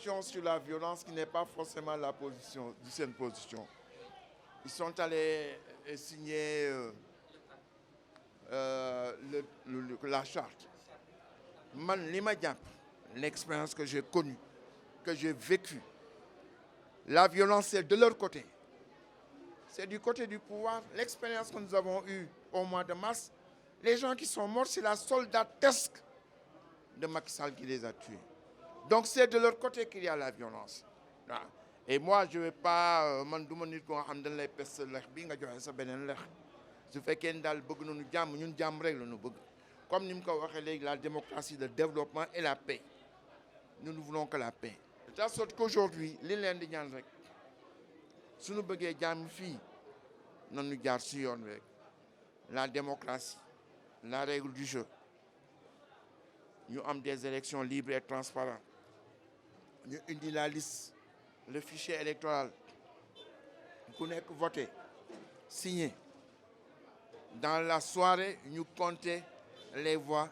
position sur la violence qui n'est pas forcément la position de cette position. Ils sont allés signer la charte. Man, l'expérience que j'ai connue, que j'ai vécue, la violence est de leur côté. C'est du côté du pouvoir. L'expérience que nous avons eue au mois de mars, les gens qui sont morts, c'est la soldatesque de Macky Sall qui les a tués. Donc c'est de leur côté qu'il y a la violence. Et moi, je ne vais pas... Comme nous avons la démocratie, le développement et la paix. Nous ne voulons que la paix. De telle sorte qu'aujourd'hui, si nous voulons la démocratie, la règle du jeu, nous avons des élections libres et transparentes. Nous avons la liste, le fichier électoral. Nous avons voté, signé. Dans la soirée, nous comptons les voix.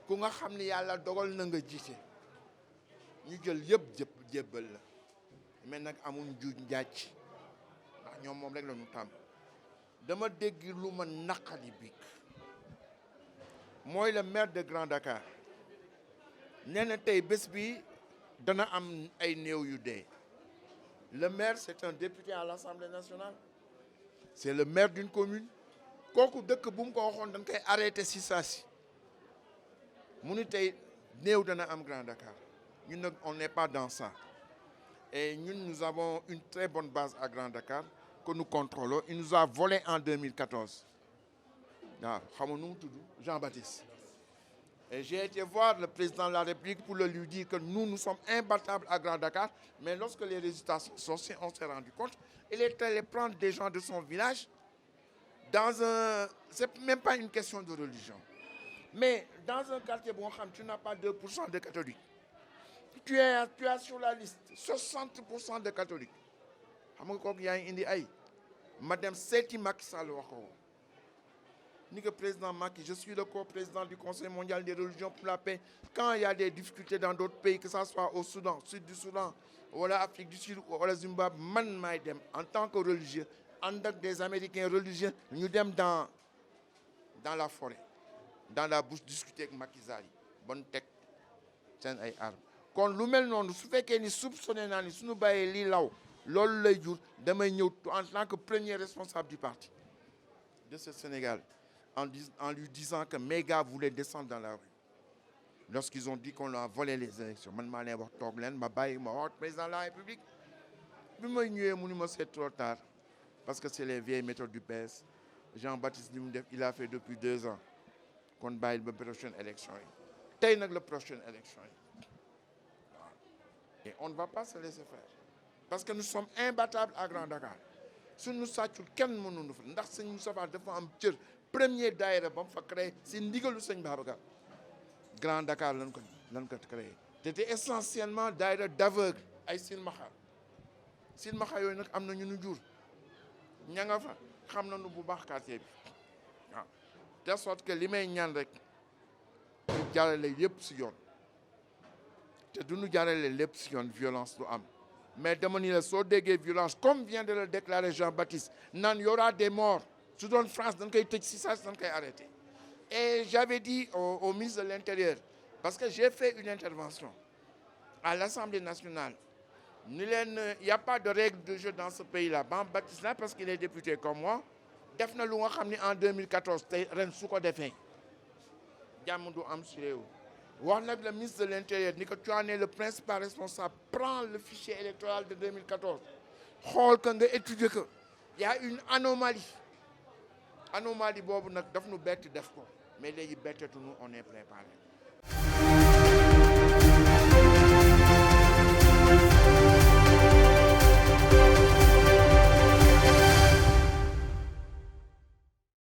Nous avons dit que nous jël yëpp jébbal la mais nag amuñ juuj njàcc ndax ñoom moom rek la ñu tàmm dama dégg lu ma naqari bi mooy le maire de Grand Dakar nee na tey bés bi dana am ay néew yu dee. Le maire c'est un député à l'Assemblée nationale, c'est le maire d'une commune kooku dëkk bu mu ko waxoon dañ koy arrêté si saa si mu ni tey néew dana am Grand Dakar. Nous, on n'est pas dans ça. Et nous avons une très bonne base à Grand Dakar que nous contrôlons. Il nous a volé en 2014. Jean-Baptiste. Et j'ai été voir le président de la République pour lui dire que nous sommes imbattables à Grand Dakar. Mais lorsque les résultats sont sortis, on s'est rendu compte. Il est allé prendre des gens de son village dans un... C'est même pas une question de religion. Mais dans un quartier, bon, tu n'as pas 2% de catholiques. Tu as sur la liste 60% de catholiques. Madame Seti Macky Sall ni que président Macky, je suis le co-président du Conseil mondial des religions pour la paix. Quand il y a des difficultés dans d'autres pays, que ce soit au Soudan, sud du Soudan, ou l'Afrique du Sud, ou le Zimbabwe, en tant que religieux, en tant que des Américains religieux, nous sommes dans la forêt, dans la bouche, discuter avec Macky Sall. Bonne tech, c'est une arme. Quand nous avons soupçonné si nous avons en tant que premier responsable du parti de ce Sénégal, en lui disant que mes gars voulaient descendre dans la rue. Lorsqu'ils ont dit qu'on a volé les élections, je suis président de la République. C'est trop tard, parce que c'est les vieilles méthodes du PS. Jean-Baptiste, il a fait depuis 2 ans qu'on baille la prochaine élection. C'est la prochaine élection. Et on ne va pas se laisser faire. Parce que nous sommes imbattables à Grand Dakar. Si nous sachions quel monde nous fait, nous savons que le premier daïra qui a créé, c'est Ndigalou Seigne Babacar. Grand Dakar l'a créé. C'était essentiellement daïra d'aveugles, à Silmaha. Silmaha, il y a un jour. Il y a un quartier. De sorte que les gens qui ont les yeux, te nous garder les violence du am mais demandez la so dégué violence comme vient de le déclarer Jean-Baptiste il y aura des morts su doon France dañ koy tëj si ça dañ koy arrêter. Et j'avais dit au ministre de l'Intérieur, parce que j'ai fait une intervention à l'Assemblée nationale, il n'y a pas de règle de jeu dans ce pays-là. Jean-Baptiste là, parce qu'il est député comme moi, def na lu nga xam ni en 2014 tey ren su ko defee jàmm du am si réew. Le ministre de l'Intérieur dit que tu en es le principal responsable. Prends le fichier électoral de 2014. Il y a une anomalie. Anomalie, mais les bêtes, nous, on est préparé.